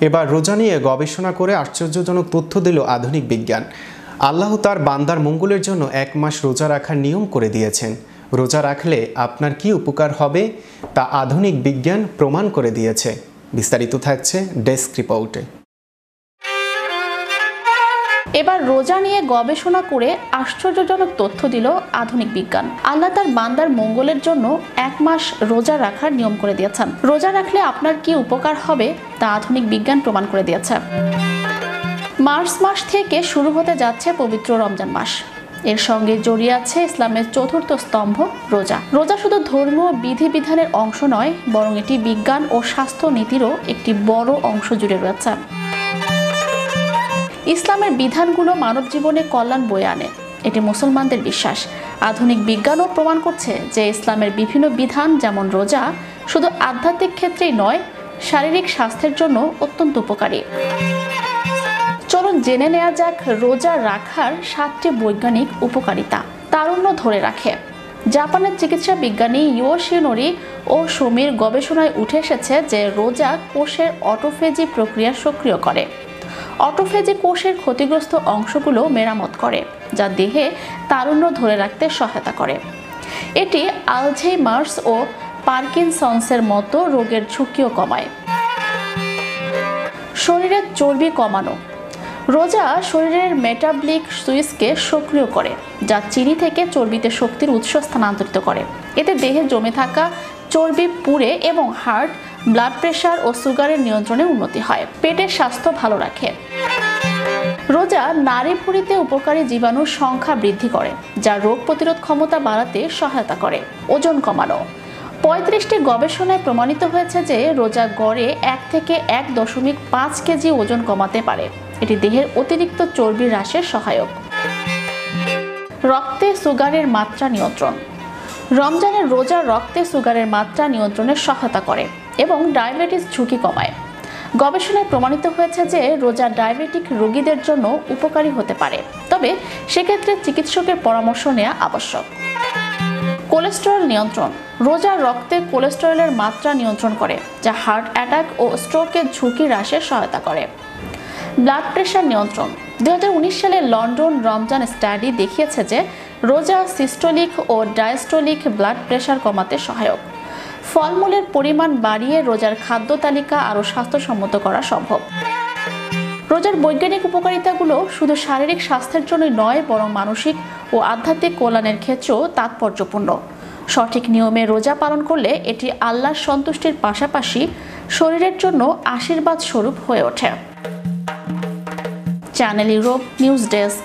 এবার রোজা নিয়ে গবেষণা করে আশ্চর্যজনক তথ্য দিল আধুনিক বিজ্ঞান। আল্লাহ তার বান্দার মঙ্গলের জন্য 1 মাস রোজা রাখার নিয়ম করে দিয়েছেন। রোজা রাখলে আপনার কি উপকার হবে তা আধুনিক বিজ্ঞান প্রমাণ করে দিয়েছে। বিস্তারিত থাকছে ডেস্ক রিপোর্টে। এবার রোজা নিয়ে গবেষণা করে আশ্চর্যজনক তথ্য দিল আধুনিক বিজ্ঞান। আল্লাহ তার বান্দার মঙ্গলের জন্য 1 মাস রোজা রাখার নিয়ম করে দিয়েছেন। রোজা রাখলে আপনার কি উপকার হবে তা আধুনিক বিজ্ঞান প্রমাণ করে দিয়েছে। মার্চ মাস থেকে শুরু হতে যাচ্ছে পবিত্র রমজান মাস। এর সঙ্গে জড়িয়ে আছে ইসলামের চতুর্থ স্তম্ভ রোজা। রোজা শুধু ধর্মীয় বিধিবিধানের অংশ নয়, বরং এটি বিজ্ঞান ও স্বাস্থ্য নীতিরও একটি বড় অংশ জুড়ে রয়েছে। ইসলামের বিধানগুলো মানব জীবনে কল্যাণ বয়ে আনে, এটি মুসলমানদের বিশ্বাস। আধুনিক বিজ্ঞানও প্রমাণ করছে যে ইসলামের বিভিন্ন বিধান যেমন রোজা শুধু আধ্যাত্মিক ক্ষেত্রেই নয়, শারীরিক স্বাস্থ্যের জন্য অত্যন্ত উপকারী। চলুন জেনে নেওয়া যাক রোজা রাখার 7টি বৈজ্ঞানিক উপকারিতা। তারুণ্য ধরে রাখে। জাপানের চিকিৎসা বিজ্ঞানী ইয়োশিনোরি ও সমীর গবেষণায় উঠে এসেছে যে রোজা কোষের অটোফেজি প্রক্রিয়া সক্রিয় করে। অটোফেজি কোষের ক্ষতিগ্রস্ত অংশগুলো মেরামত করে, যা দেহে তারুণ্য ধরে রাখতে সহায়তা করে। এটি আলঝেইমার্স ও পার্কিনসন্সের মতো রোগের ঝুঁকিও কমায়। শরীরের চর্বি কমানো। রোজা শরীরের মেটাবলিক সুইচকে সক্রিয় করে, যা চিনি থেকে চর্বিতে শক্তির উৎস স্থানান্তরিত করে। এতে দেহে জমে থাকা চর্বি পুড়ে এবং হার্ট, ব্লাড প্রেশার ও সুগারের নিয়ন্ত্রণে উন্নতি হয়। পেটের স্বাস্থ্য ভালো রাখে। রোজা নাড়িভুঁড়িতে উপকারী জীবাণুর সংখ্যা বৃদ্ধি করে, যা রোগ প্রতিরোধ ক্ষমতা বাড়াতে সহায়তা করে। ওজন কমানো। 35টি গবেষণায় প্রমাণিত হয়েছে যে রোজা গড়ে 1 থেকে 1.5 কেজি ওজন কমাতে পারে। এটি দেহের অতিরিক্ত চর্বি হ্রাসের সহায়ক। রক্তে সুগারের মাত্রা নিয়ন্ত্রণ। রমজানের রোজা রক্তে সুগারের মাত্রা নিয়ন্ত্রণে সহায়তা করে এবং ডায়াবেটিস ঝুঁকি কমায়। গবেষণায় প্রমাণিত হয়েছে যে রোজা ডায়াবেটিক রোগীদের জন্য উপকারী হতে পারে, তবে সেক্ষেত্রে চিকিৎসকের পরামর্শ নেওয়া আবশ্যক। কোলেস্টেরল নিয়ন্ত্রণ। রোজা রক্তে কোলেস্টেরলের মাত্রা নিয়ন্ত্রণ করে, যা হার্ট অ্যাটাক ও স্ট্রোকের ঝুঁকি হ্রাসে সহায়তা করে। ব্লাড প্রেশার নিয়ন্ত্রণ। 2019 সালে লন্ডন রমজান স্টাডি দেখিয়েছে যে রোজা সিস্টোলিক ও ডায়াস্টোলিক ব্লাড প্রেশার কমাতে সহায়ক। ফলমূলের পরিমাণ বাড়িয়ে রোজার খাদ্য তালিকা আরও স্বাস্থ্যসম্মত করা সম্ভব। রোজার বৈজ্ঞানিক উপকারিতাগুলো শুধু শারীরিক স্বাস্থ্যের জন্যই নয়, বরং মানসিক ও আধ্যাত্মিক কল্যাণের ক্ষেত্রেও তাৎপর্যপূর্ণ। সঠিক নিয়মে রোজা পালন করলে এটি আল্লাহর সন্তুষ্টির পাশাপাশি শরীরের জন্য আশীর্বাদ স্বরূপ হয়ে ওঠে। Channel Europe news desk.